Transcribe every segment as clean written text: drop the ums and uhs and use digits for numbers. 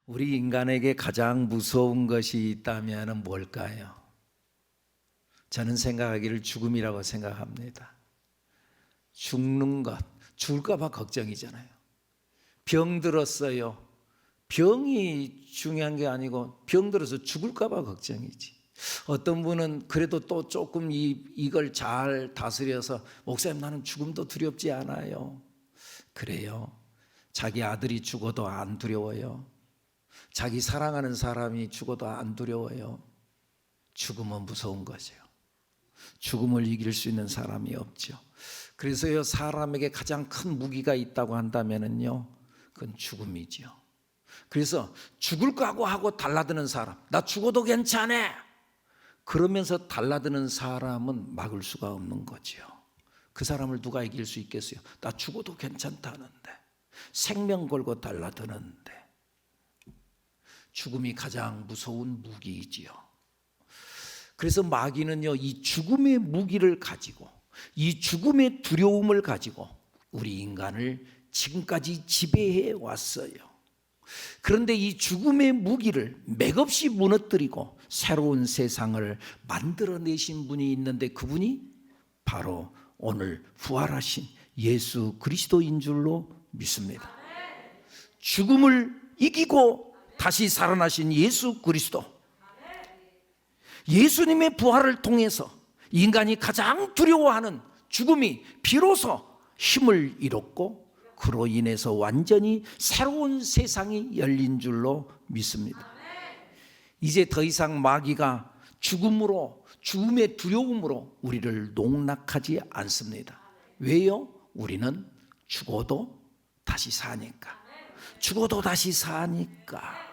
우리 인간에게 가장 무서운 것이 있다면 뭘까요? 저는 생각하기를 죽음이라고 생각합니다. 죽는 것, 죽을까 봐 걱정이잖아요. 병 들었어요. 병이 중요한 게 아니고 병 들어서 죽을까 봐 걱정이지. 어떤 분은 그래도 또 조금 이걸 잘 다스려서 목사님 나는 죽음도 두렵지 않아요. 그래요. 자기 아들이 죽어도 안 두려워요. 자기 사랑하는 사람이 죽어도 안 두려워요. 죽음은 무서운 거죠. 죽음을 이길 수 있는 사람이 없죠. 그래서요, 사람에게 가장 큰 무기가 있다고 한다면요, 그건 죽음이죠. 그래서 죽을 거 하고 달라드는 사람, 나 죽어도 괜찮아, 그러면서 달라드는 사람은 막을 수가 없는 거죠. 그 사람을 누가 이길 수 있겠어요? 나 죽어도 괜찮다는데, 생명 걸고 달라드는데. 죽음이 가장 무서운 무기이지요. 그래서 마귀는요, 이 죽음의 무기를 가지고, 이 죽음의 두려움을 가지고 우리 인간을 지금까지 지배해 왔어요. 그런데 이 죽음의 무기를 맥없이 무너뜨리고 새로운 세상을 만들어내신 분이 있는데, 그분이 바로 오늘 부활하신 예수 그리스도인 줄로 믿습니다. 죽음을 이기고 다시 살아나신 예수 그리스도, 예수님의 부활을 통해서 인간이 가장 두려워하는 죽음이 비로소 힘을 잃었고, 그로 인해서 완전히 새로운 세상이 열린 줄로 믿습니다. 이제 더 이상 마귀가 죽음으로, 죽음의 두려움으로 우리를 농락하지 않습니다. 왜요? 우리는 죽어도 다시 사니까. 죽어도 다시 사니까.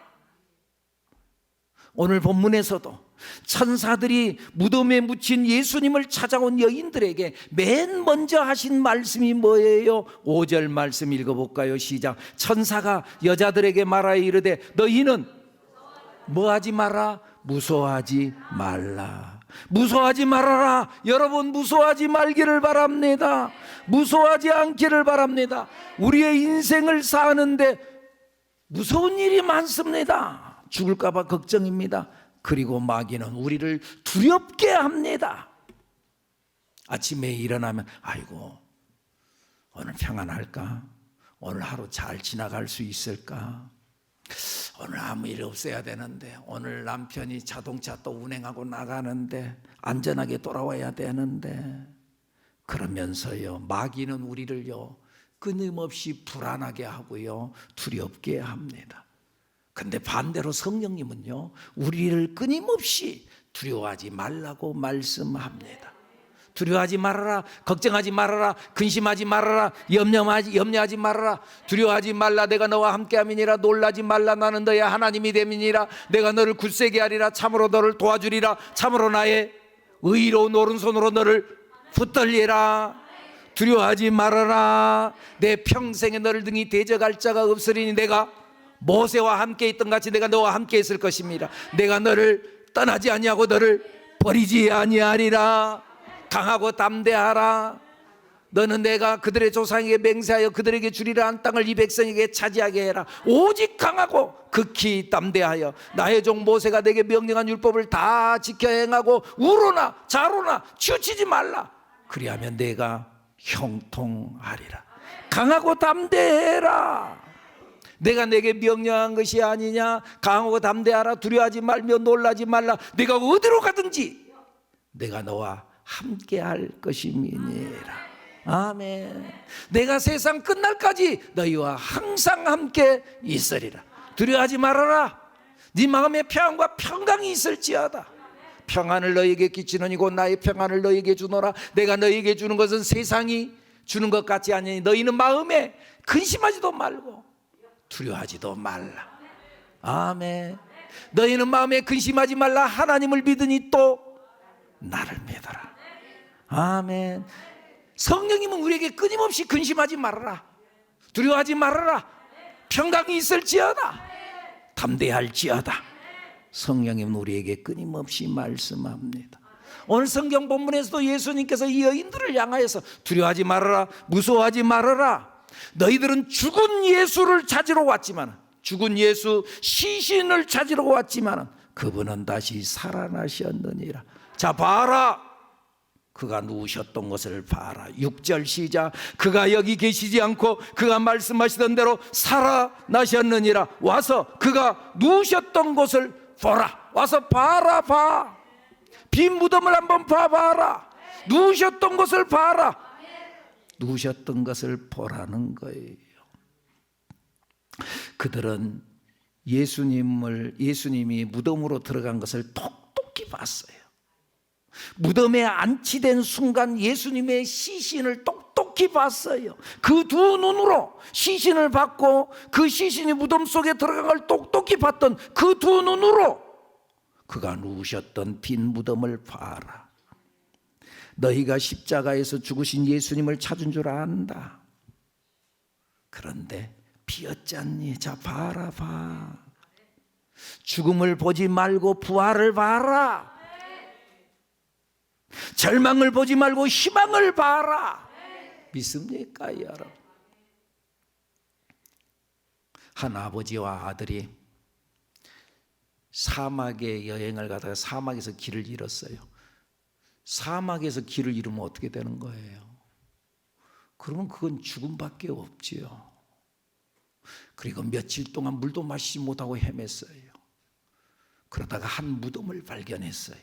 오늘 본문에서도 천사들이 무덤에 묻힌 예수님을 찾아온 여인들에게 맨 먼저 하신 말씀이 뭐예요? 5절 말씀 읽어볼까요? 시작. 천사가 여자들에게 말하여 이르되 너희는 뭐하지 마라? 무서워하지 말라. 무서워하지 말아라. 여러분, 무서워하지 말기를 바랍니다. 무서워하지 않기를 바랍니다. 우리의 인생을 사는데 무서운 일이 많습니다. 죽을까 봐 걱정입니다. 그리고 마귀는 우리를 두렵게 합니다. 아침에 일어나면 아이고, 오늘 평안할까? 오늘 하루 잘 지나갈 수 있을까? 오늘 아무 일 없어야 되는데, 오늘 남편이 자동차 또 운행하고 나가는데 안전하게 돌아와야 되는데, 그러면서요, 마귀는 우리를요 끊임없이 불안하게 하고요 두렵게 합니다. 근데 반대로 성령님은요, 우리를 끊임없이 두려워하지 말라고 말씀합니다. 두려워하지 말아라, 걱정하지 말아라, 근심하지 말아라, 염려하지 말아라. 두려워하지 말라, 내가 너와 함께함이니라. 놀라지 말라, 나는 너의 하나님이 됨이니라. 내가 너를 굳세게 하리라. 참으로 너를 도와주리라. 참으로 나의 의로운 오른손으로 너를 붙들리라. 두려워하지 말아라. 내 평생에 너를 등이 대적할 자가 없으리니 내가 모세와 함께 있던 같이 내가 너와 함께 있을 것입니다. 내가 너를 떠나지 아니하고 너를 버리지 아니하리라. 강하고 담대하라. 너는 내가 그들의 조상에게 맹세하여 그들에게 주리라 한 땅을 이 백성에게 차지하게 해라. 오직 강하고 극히 담대하여 나의 종 모세가 내게 명령한 율법을 다 지켜 행하고 우로나 좌로나 치우치지 말라. 그리하면 내가 형통하리라. 강하고 담대해라. 내가 내게 명령한 것이 아니냐? 강하고 담대하라. 두려워하지 말며 놀라지 말라. 내가 어디로 가든지 내가 너와 함께 할 것임이니라. 아멘. 내가 세상 끝날까지 너희와 항상 함께 있으리라. 두려워하지 말아라. 네 마음에 평안과 평강이 있을지어다. 평안을 너희에게 끼치노니 곧 나의 평안을 너희에게 주노라. 내가 너희에게 주는 것은 세상이 주는 것 같지 않으니 너희는 마음에 근심하지도 말고 두려워하지도 말라. 아멘. 너희는 마음에 근심하지 말라. 하나님을 믿으니 또 나를 믿어라. 아멘. 성령님은 우리에게 끊임없이 근심하지 말아라, 두려워하지 말아라, 평강이 있을지어다, 담대할지어다. 성령님은 우리에게 끊임없이 말씀합니다. 오늘 성경 본문에서도 예수님께서 이 여인들을 향하여서 두려워하지 말아라, 무서워하지 말아라. 너희들은 죽은 예수를 찾으러 왔지만 죽은 예수 시신을 찾으러 왔지만 그분은 다시 살아나셨느니라. 자, 봐라. 그가 누우셨던 것을 봐라. 6절 시작. 그가 여기 계시지 않고 그가 말씀하시던 대로 살아나셨느니라. 와서 그가 누우셨던 곳을 보라. 와서 봐라. 봐. 빈 무덤을 한번 봐봐라. 누우셨던 곳을 봐라. 누우셨던 것을 보라는 거예요. 그들은 예수님이 무덤으로 들어간 것을 똑똑히 봤어요. 무덤에 안치된 순간 예수님의 시신을 똑똑히 봤어요. 그 두 눈으로 시신을 봤고 그 시신이 무덤 속에 들어간 걸 똑똑히 봤던 그 두 눈으로 그가 누우셨던 빈 무덤을 봐라. 너희가 십자가에서 죽으신 예수님을 찾은 줄 안다. 그런데 비었잖니. 자, 봐라. 봐. 죽음을 보지 말고 부활을 봐라. 절망을 보지 말고 희망을 봐라. 믿습니까, 여러분? 한 아버지와 아들이 사막에 여행을 가다가 사막에서 길을 잃었어요. 사막에서 길을 잃으면 어떻게 되는 거예요? 그러면 그건 죽음밖에 없지요. 그리고 며칠 동안 물도 마시지 못하고 헤맸어요. 그러다가 한 무덤을 발견했어요.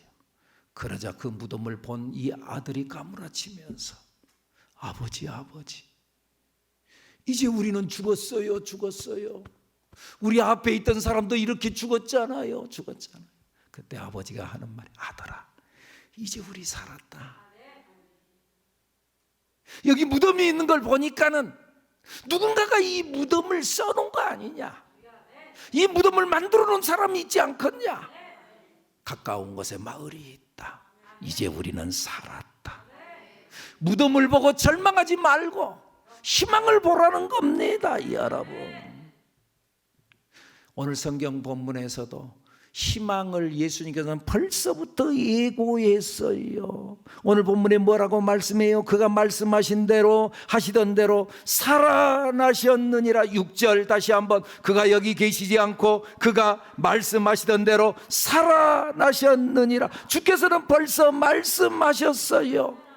그러자 그 무덤을 본 이 아들이 까무라치면서 아버지, 이제 우리는 죽었어요. 우리 앞에 있던 사람도 이렇게 죽었잖아요. 그때 아버지가 하는 말이, 아들아, 이제 우리 살았다. 여기 무덤이 있는 걸 보니까는 누군가가 이 무덤을 써놓은 거 아니냐, 이 무덤을 만들어 놓은 사람이 있지 않겠냐. 가까운 곳에 마을이 있다. 이제 우리는 살았다. 무덤을 보고 절망하지 말고 희망을 보라는 겁니다, 여러분. 오늘 성경 본문에서도 희망을 예수님께서는 벌써부터 예고했어요. 오늘 본문에 뭐라고 말씀해요? 그가 말씀하신 대로, 하시던 대로 살아나셨느니라. 6절 다시 한번, 그가 여기 계시지 않고 그가 말씀하시던 대로 살아나셨느니라. 주께서는 벌써 말씀하셨어요.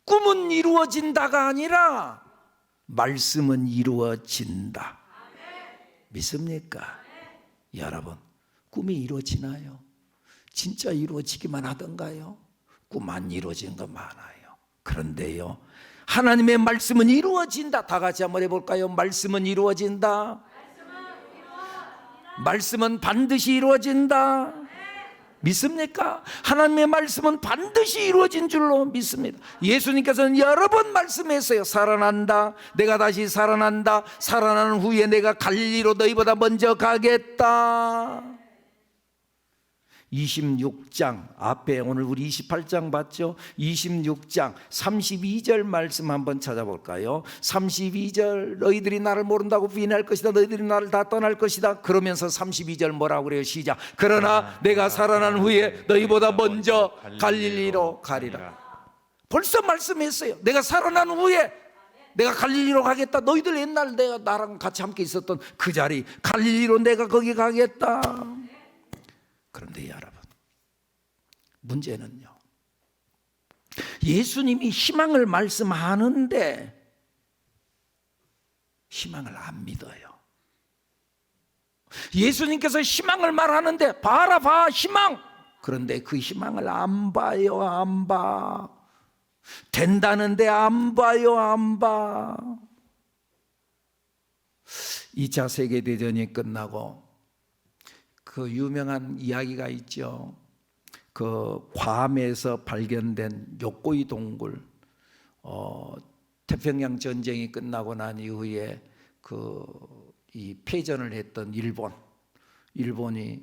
꿈은 이루어진다가 아니라 말씀은 이루어진다. 믿습니까? 여러분, 꿈이 이루어지나요? 진짜 이루어지기만 하던가요? 꿈 안 이루어지는 거 많아요. 그런데요, 하나님의 말씀은 이루어진다. 다 같이 한번 해볼까요? 말씀은 이루어진다. 말씀은 반드시 이루어진다. 믿습니까? 하나님의 말씀은 반드시 이루어진 줄로 믿습니다. 예수님께서는 여러 번 말씀했어요. 살아난다. 내가 다시 살아난다. 살아나는 후에 내가 갈릴리로 너희보다 먼저 가겠다. 26장 앞에 오늘 우리 28장 봤죠? 26장 32절 말씀 한번 찾아볼까요? 32절, 너희들이 나를 모른다고 부인할 것이다. 너희들이 나를 다 떠날 것이다. 그러면서 32절 뭐라고 그래요? 시작. 그러나 내가 살아난 후에 너희보다 먼저 갈릴리로 가리라. 벌써 말씀했어요. 내가 살아난 후에 내가 갈릴리로 가겠다. 너희들 옛날 내가 나랑 같이 함께 있었던 그 자리 갈릴리로 내가 거기 가겠다. 그런데 여러분, 문제는요, 예수님이 희망을 말씀하는데 희망을 안 믿어요. 예수님께서 희망을 말하는데 봐라, 봐, 희망. 그런데 그 희망을 안 봐요. 안 봐. 된다는데 안 봐요. 안 봐. 2차 세계대전이 끝나고 그 유명한 이야기가 있죠. 그 괌에서 발견된 요코이 동굴, 태평양 전쟁이 끝나고 난 이후에 이 패전을 했던 일본이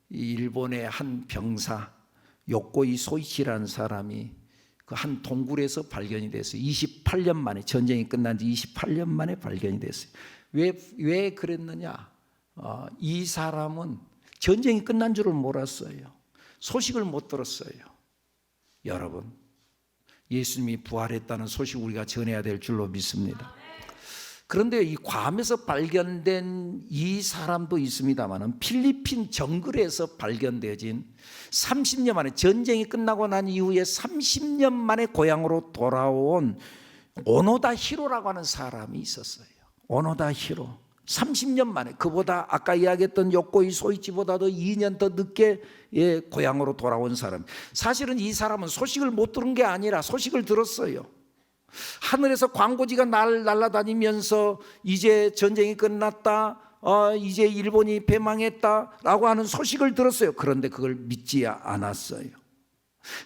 일본의 한 병사 요코이 소이치라는 사람이 그 한 동굴에서 발견이 됐어요. 28년 만에, 전쟁이 끝난 지 28년 만에 발견이 됐어요. 왜 그랬느냐? 이 사람은 전쟁이 끝난 줄을 몰랐어요. 소식을 못 들었어요. 여러분, 예수님이 부활했다는 소식 우리가 전해야 될 줄로 믿습니다. 그런데 이 괌에서 발견된 이 사람도 있습니다만 필리핀 정글에서 발견되어진 30년 만에, 전쟁이 끝나고 난 이후에 30년 만에 고향으로 돌아온 오노다 히로라고 하는 사람이 있었어요. 오노다 히로. 30년 만에, 그보다 아까 이야기했던 요코이 소이치보다도 2년 더 늦게 고향으로 돌아온 사람. 사실은 이 사람은 소식을 못 들은 게 아니라 소식을 들었어요. 하늘에서 광고지가 날아다니면서 이제 전쟁이 끝났다, 이제 일본이 패망했다라고 하는 소식을 들었어요. 그런데 그걸 믿지 않았어요.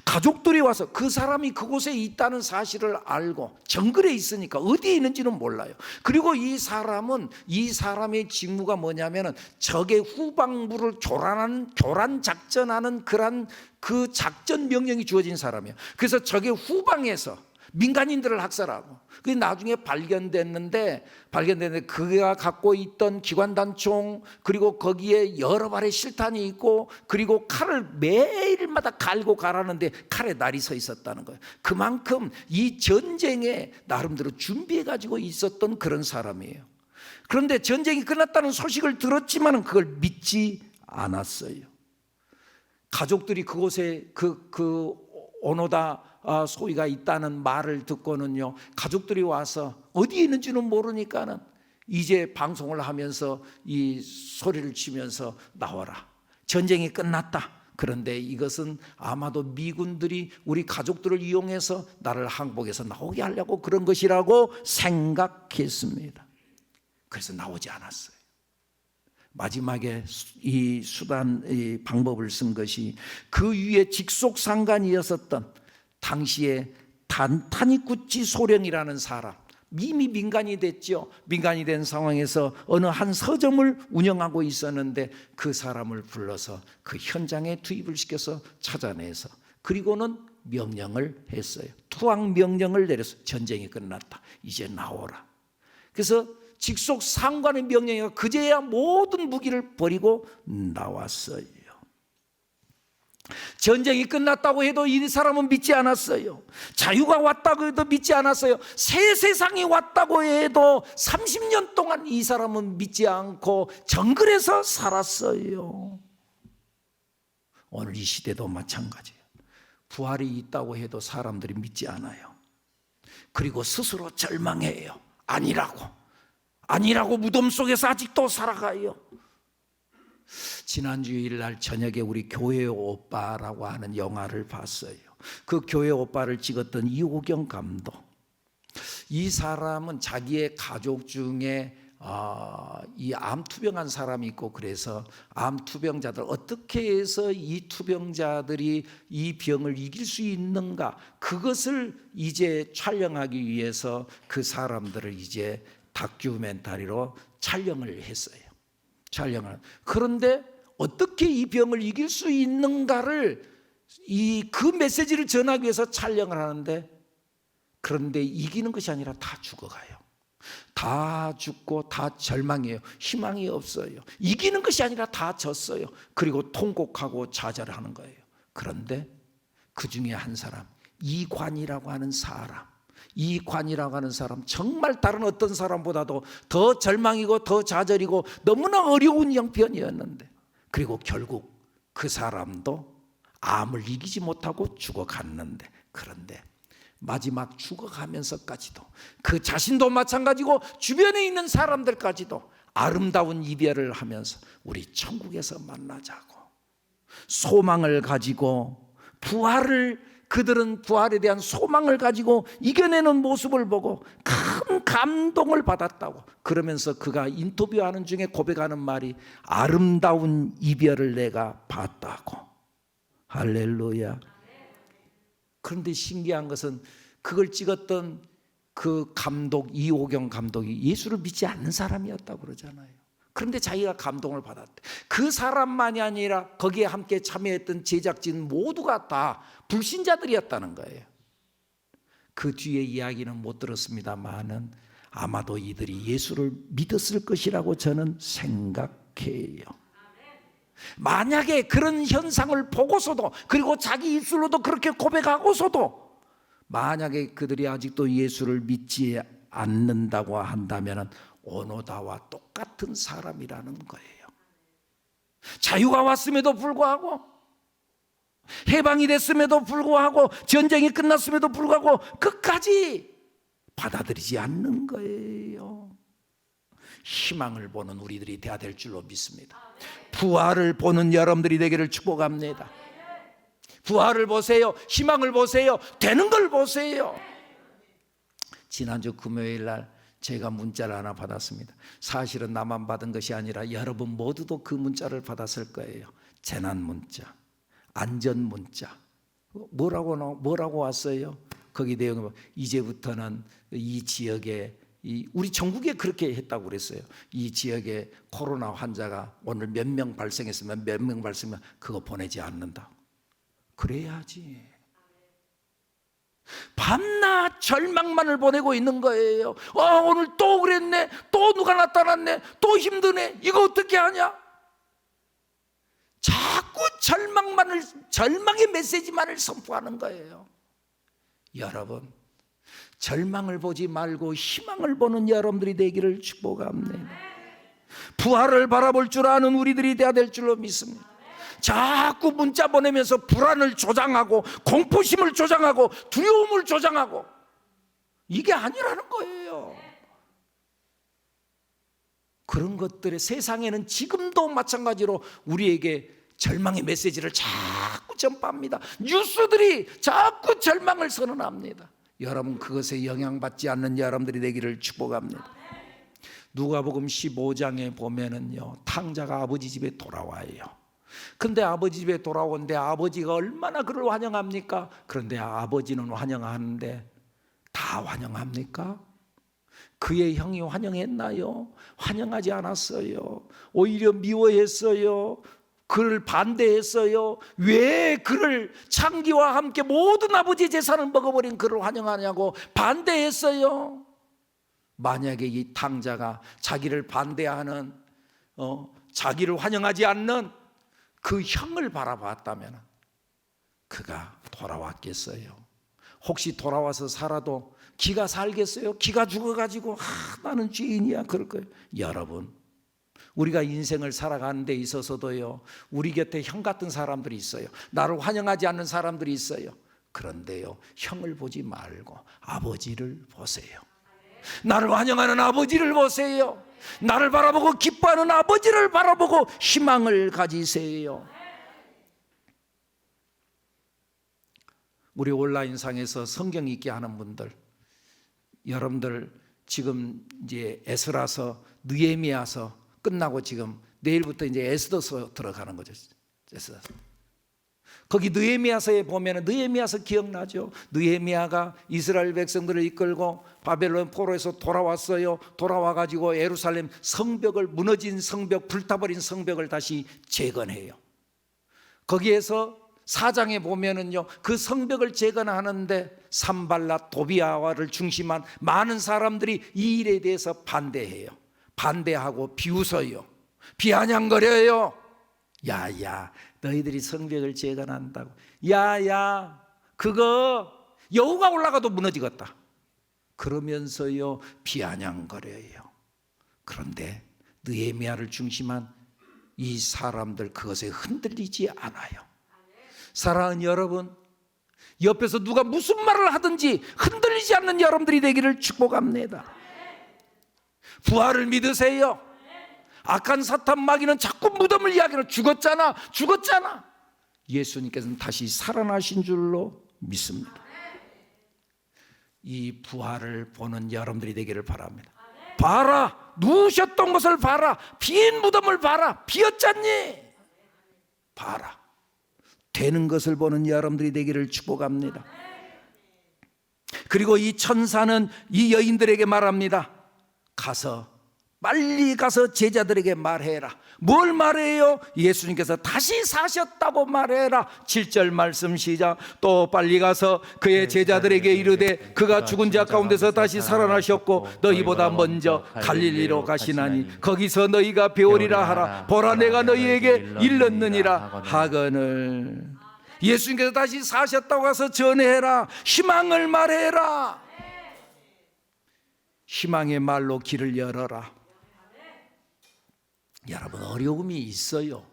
가족들이 와서 그 사람이 그곳에 있다는 사실을 알고, 정글에 있으니까 어디에 있는지는 몰라요. 그리고 이 사람의 직무가 뭐냐면은 적의 후방부를 교란 작전하는 그 작전 명령이 주어진 사람이에요. 그래서 적의 후방에서 민간인들을 학살하고, 그게 나중에 발견됐는데 그가 갖고 있던 기관단총, 그리고 거기에 여러 발의 실탄이 있고, 그리고 칼을 매일마다 갈고 가라는데 칼에 날이 서 있었다는 거예요. 그만큼 이 전쟁에 나름대로 준비해 가지고 있었던 그런 사람이에요. 그런데 전쟁이 끝났다는 소식을 들었지만 그걸 믿지 않았어요. 가족들이 그곳에 그 오노다 소위가 있다는 말을 듣고는요, 가족들이 와서 어디에 있는지는 모르니까는 이제 방송을 하면서 이 소리를 치면서 나와라, 전쟁이 끝났다. 그런데 이것은 아마도 미군들이 우리 가족들을 이용해서 나를 항복해서 나오게 하려고 그런 것이라고 생각했습니다. 그래서 나오지 않았어요. 마지막에 이 방법을 쓴 것이 그 위에 직속상관이었었던 당시에 타니쿠치 소령이라는 사람, 이미 민간이 됐죠. 민간이 된 상황에서 어느 한 서점을 운영하고 있었는데 그 사람을 불러서 그 현장에 투입을 시켜서 찾아내서, 그리고는 명령을 했어요. 투항 명령을 내렸어요. 전쟁이 끝났다, 이제 나오라. 그래서 직속 상관의 명령이 그제야 모든 무기를 버리고 나왔어요. 전쟁이 끝났다고 해도 이 사람은 믿지 않았어요. 자유가 왔다고 해도 믿지 않았어요. 새 세상이 왔다고 해도 30년 동안 이 사람은 믿지 않고 정글에서 살았어요. 오늘 이 시대도 마찬가지예요. 부활이 있다고 해도 사람들이 믿지 않아요. 그리고 스스로 절망해요. 아니라고 무덤 속에서 아직도 살아가요. 지난 주일날 저녁에 우리 교회 오빠라고 하는 영화를 봤어요. 그 교회 오빠를 찍었던 이호경 감독. 이 사람은 자기의 가족 중에 이 암투병한 사람이 있고, 그래서 암투병자들 어떻게 해서 이 투병자들이 이 병을 이길 수 있는가, 그것을 이제 촬영하기 위해서 그 사람들을 이제 다큐멘터리로 촬영을 했어요. 그런데 어떻게 이 병을 이길 수 있는가를 그 메시지를 전하기 위해서 촬영을 하는데, 그런데 이기는 것이 아니라 다 죽어가요. 다 죽고 다 절망해요. 희망이 없어요. 이기는 것이 아니라 다 졌어요. 그리고 통곡하고 좌절을 하는 거예요. 그런데 그 중에 한 사람, 이관이라고 하는 사람, 정말 다른 어떤 사람보다도 더 절망이고 더 좌절이고 너무나 어려운 형편이었는데, 그리고 결국 그 사람도 암을 이기지 못하고 죽어갔는데, 그런데 마지막 죽어가면서까지도 그 자신도 마찬가지고 주변에 있는 사람들까지도 아름다운 이별을 하면서 우리 천국에서 만나자고 소망을 가지고 그들은 부활에 대한 소망을 가지고 이겨내는 모습을 보고 큰 감동을 받았다고. 그러면서 그가 인터뷰하는 중에 고백하는 말이 아름다운 이별을 내가 봤다고. 할렐루야. 그런데 신기한 것은 그걸 찍었던 그 감독, 이호경 감독이 예수를 믿지 않는 사람이었다고 그러잖아요. 그런데 자기가 감동을 받았대. 그 사람만이 아니라 거기에 함께 참여했던 제작진 모두가 다 불신자들이었다는 거예요. 그 뒤에 이야기는 못 들었습니다만은 아마도 이들이 예수를 믿었을 것이라고 저는 생각해요. 만약에 그런 현상을 보고서도, 그리고 자기 입술로도 그렇게 고백하고서도 만약에 그들이 아직도 예수를 믿지 않는다고 한다면 오노다와 똑같은 사람이라는 거예요. 자유가 왔음에도 불구하고, 해방이 됐음에도 불구하고, 전쟁이 끝났음에도 불구하고 끝까지 받아들이지 않는 거예요. 희망을 보는 우리들이 되어야 될 줄로 믿습니다. 부활을 보는 여러분들이 되기를 축복합니다. 부활을 보세요. 희망을 보세요. 되는 걸 보세요. 지난주 금요일 날 제가 문자를 하나 받았습니다. 사실은 나만 받은 것이 아니라 여러분 모두도 그 문자를 받았을 거예요. 재난 문자, 안전 문자. 뭐라고 왔어요? 거기 내용이 이제부터는 이 지역에, 우리 전국에 그렇게 했다고 그랬어요. 이 지역에 코로나 환자가 오늘 몇 명 발생했으면 몇 명 발생하면 그거 보내지 않는다. 그래야지. 밤낮 절망만을 보내고 있는 거예요. 오늘 또 그랬네, 또 누가 나타났네, 또 힘드네, 이거 어떻게 하냐? 자꾸 절망의 메시지만을 선포하는 거예요. 여러분, 절망을 보지 말고 희망을 보는 여러분들이 되기를 축복합니다. 부활을 바라볼 줄 아는 우리들이 되어야 될 줄로 믿습니다. 자꾸 문자 보내면서 불안을 조장하고 공포심을 조장하고 두려움을 조장하고, 이게 아니라는 거예요. 그런 것들의 세상에는 지금도 마찬가지로 우리에게 절망의 메시지를 자꾸 전파합니다. 뉴스들이 자꾸 절망을 선언합니다. 여러분, 그것에 영향받지 않는 여러분들이 되기를 축복합니다. 누가복음 15장에 보면은요, 탕자가 아버지 집에 돌아와요. 근데 아버지 집에 돌아오는데 아버지가 얼마나 그를 환영합니까? 그런데 아버지는 환영하는데 다 환영합니까? 그의 형이 환영했나요? 환영하지 않았어요. 오히려 미워했어요. 그를 반대했어요. 왜 그를 창기와 함께 모든 아버지의 재산을 먹어버린 그를 환영하냐고 반대했어요. 만약에 이 탕자가 자기를 반대하는, 자기를 환영하지 않는 그 형을 바라봤다면 그가 돌아왔겠어요? 혹시 돌아와서 살아도 기가 살겠어요? 기가 죽어가지고 나는 죄인이야 그럴 거예요. 여러분, 우리가 인생을 살아가는 데 있어서도요, 우리 곁에 형 같은 사람들이 있어요. 나를 환영하지 않는 사람들이 있어요. 그런데요, 형을 보지 말고 아버지를 보세요. 나를 환영하는 아버지를 보세요. 나를 바라보고 기뻐하는 아버지를 바라보고 희망을 가지세요. 우리 온라인상에서 성경 읽기 하는 분들, 여러분들 지금 이제 에스라서 느헤미야서 끝나고 지금 내일부터 이제 에스더서 들어가는 거죠. 에스더서. 거기 느헤미야서에 보면은, 느헤미야서 기억나죠? 느헤미야가 이스라엘 백성들을 이끌고 바벨론 포로에서 돌아왔어요. 돌아와가지고 예루살렘 성벽을, 무너진 성벽, 불타버린 성벽을 다시 재건해요. 거기에서 4장에 보면은요, 그 성벽을 재건하는데 산발랏, 도비아와를 중심한 많은 사람들이 이 일에 대해서 반대해요. 반대하고 비웃어요. 비아냥거려요. 야야, 너희들이 성벽을 재건한다고, 야야, 그거 여우가 올라가도 무너지겠다. 그러면서요 비아냥거려요. 그런데 느헤미야를 중심한 이 사람들, 그것에 흔들리지 않아요. 사랑하는 여러분, 옆에서 누가 무슨 말을 하든지 흔들리지 않는 여러분들이 되기를 축복합니다. 부활을 믿으세요. 악한 사탄 마귀는 자꾸 무덤을 이야기하는, 죽었잖아. 예수님께서는 다시 살아나신 줄로 믿습니다. 이 부활을 보는 여러분들이 되기를 바랍니다. 봐라, 누우셨던 것을 봐라, 빈 무덤을 봐라, 비었잖니. 봐라, 되는 것을 보는 여러분들이 되기를 축복합니다. 그리고 이 천사는 이 여인들에게 말합니다. 빨리 가서 제자들에게 말해라. 뭘 말해요? 예수님께서 다시 사셨다고 말해라. 7절 말씀 시작. 또 빨리 가서 그의 제자들에게 이르되 그가 죽은 자 가운데서 다시 살아나셨고 너희보다 먼저 갈릴리로 가시나니 거기서 너희가 배우리라 하라. 보라, 내가 너희에게 일렀느니라 하거늘. 예수님께서 다시 사셨다고 가서 전해라. 희망을 말해라. 희망의 말로 길을 열어라. 여러분, 어려움이 있어요.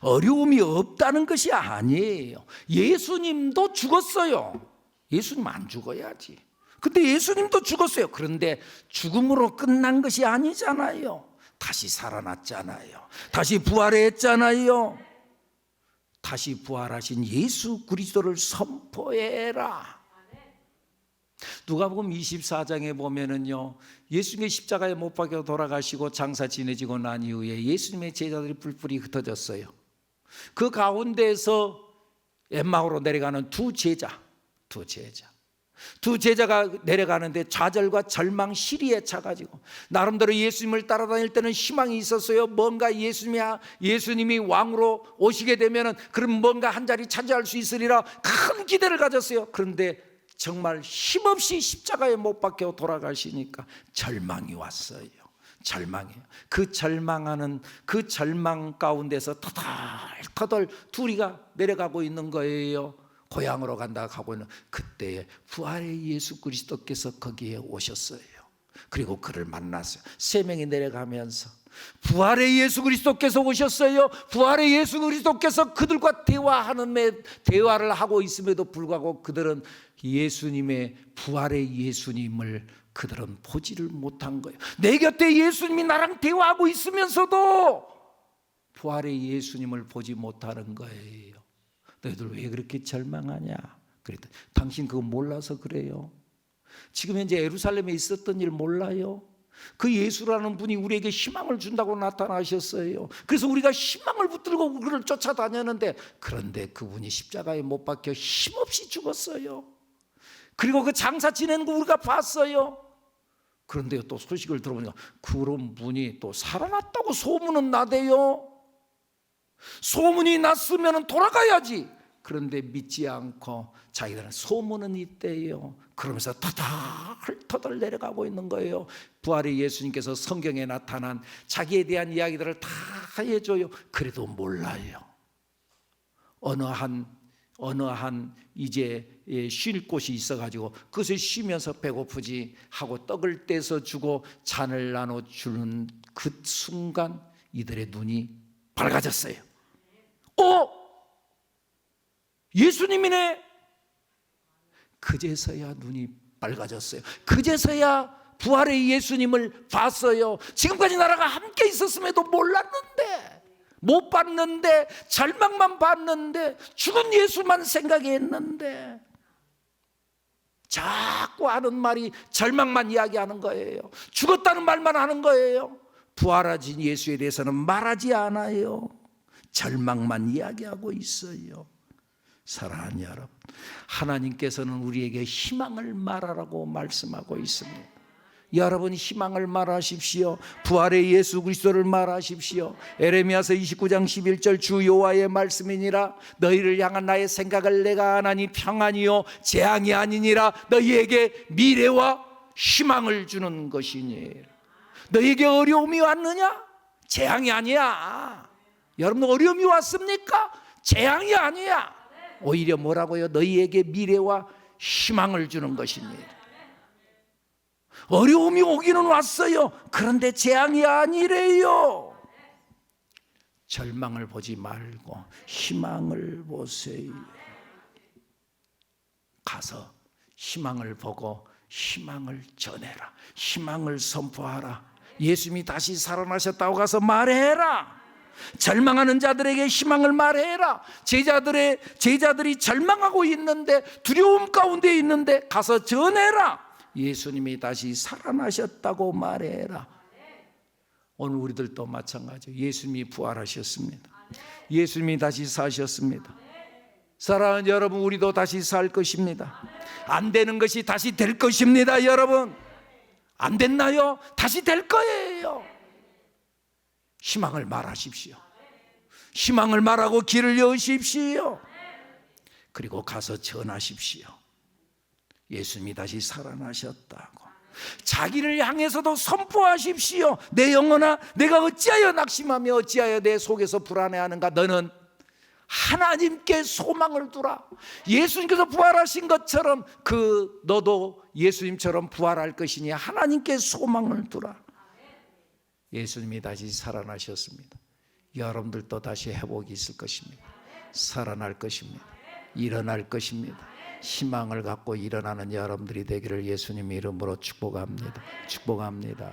어려움이 없다는 것이 아니에요. 예수님도 죽었어요. 예수님 안 죽어야지. 근데 예수님도 죽었어요. 그런데 죽음으로 끝난 것이 아니잖아요. 다시 살아났잖아요. 다시 부활했잖아요. 다시 부활하신 예수 그리스도를 선포해라. 누가복음 24장에 보면은요, 예수님의 십자가에 못 박혀 돌아가시고 장사 지내지고 난 이후에 예수님의 제자들이 뿔뿔이 흩어졌어요. 그 가운데에서 엠마오로 내려가는 두 제자가 내려가는데 좌절과 절망, 시리에 차가지고 나름대로 예수님을 따라다닐 때는 희망이 있었어요. 뭔가 예수님이 왕으로 오시게 되면은 그럼 뭔가 한 자리 차지할 수 있으리라 큰 기대를 가졌어요. 그런데 정말 힘없이 십자가에 못 박혀 돌아가시니까 절망이 왔어요. 절망이에요. 그 절망 가운데서 터덜터덜 둘이가 내려가고 있는 거예요. 고향으로 간다 하고 있는 그때에 부활의 예수 그리스도께서 거기에 오셨어요. 그리고 그를 만났어요. 세 명이 내려가면서 부활의 예수 그리스도께서 오셨어요. 부활의 예수 그리스도께서 그들과 대화를 하고 있음에도 불구하고 그들은 예수님의 부활의 예수님을 그들은 보지를 못한 거예요. 내 곁에 예수님이 나랑 대화하고 있으면서도 부활의 예수님을 보지 못하는 거예요. 너희들 왜 그렇게 절망하냐? 그랬더니 당신 그거 몰라서 그래요. 지금 현재 예루살렘에 있었던 일 몰라요? 그 예수라는 분이 우리에게 희망을 준다고 나타나셨어요. 그래서 우리가 희망을 붙들고 그를 쫓아다녔는데, 그런데 그분이 십자가에 못 박혀 힘없이 죽었어요. 그리고 그 장사 지내는 거 우리가 봤어요. 그런데 또 소식을 들어보니까 그런 분이 또 살아났다고 소문은 나대요. 소문이 났으면 돌아가야지. 그런데 믿지 않고 자기들은 소문은 있대요. 그러면서 터덜터덜 내려가고 있는 거예요. 부활의 예수님께서 성경에 나타난 자기에 대한 이야기들을 다 해줘요. 그래도 몰라요. 어느 한 이제 쉴 곳이 있어가지고 그것을 쉬면서 배고프지 하고 떡을 떼서 주고 잔을 나눠주는 그 순간 이들의 눈이 밝아졌어요. 예수님이네. 그제서야 눈이 밝아졌어요. 그제서야 부활의 예수님을 봤어요. 지금까지 나라가 함께 있었음에도 몰랐는데, 못 봤는데, 절망만 봤는데, 죽은 예수만 생각했는데, 자꾸 하는 말이 절망만 이야기하는 거예요. 죽었다는 말만 하는 거예요. 부활하신 예수에 대해서는 말하지 않아요. 절망만 이야기하고 있어요. 사랑하는 여러분, 하나님께서는 우리에게 희망을 말하라고 말씀하고 있습니다. 여러분, 희망을 말하십시오. 부활의 예수 그리스도를 말하십시오. 에레미야서 29장 11절 주 여호와의 말씀이니라. 너희를 향한 나의 생각을 내가 아나니 평안이요 재앙이 아니니라. 너희에게 미래와 희망을 주는 것이니. 너희에게 어려움이 왔느냐? 재앙이 아니야. 여러분, 어려움이 왔습니까? 재앙이 아니야. 오히려 뭐라고요? 너희에게 미래와 희망을 주는 것이니. 어려움이 오기는 왔어요. 그런데 재앙이 아니래요. 절망을 보지 말고 희망을 보세요. 가서 희망을 보고 희망을 전해라. 희망을 선포하라. 예수님이 다시 살아나셨다고 가서 말해라. 절망하는 자들에게 희망을 말해라. 제자들이 절망하고 있는데, 두려움 가운데 있는데 가서 전해라. 예수님이 다시 살아나셨다고 말해라. 오늘 우리들도 마찬가지예요. 예수님이 부활하셨습니다. 예수님이 다시 사셨습니다. 사랑하는 여러분, 우리도 다시 살 것입니다. 안 되는 것이 다시 될 것입니다. 여러분, 안 됐나요? 다시 될 거예요. 희망을 말하십시오. 희망을 말하고 길을 여십시오. 그리고 가서 전하십시오. 예수님이 다시 살아나셨다고. 자기를 향해서도 선포하십시오. 내 영혼아, 내가 어찌하여 낙심하며 어찌하여 내 속에서 불안해하는가? 너는 하나님께 소망을 두라. 예수님께서 부활하신 것처럼 너도 예수님처럼 부활할 것이니 하나님께 소망을 두라. 예수님이 다시 살아나셨습니다. 여러분들도 다시 회복이 있을 것입니다. 살아날 것입니다. 일어날 것입니다. 희망을 갖고 일어나는 여러분들이 되기를 예수님 이름으로 축복합니다. 축복합니다.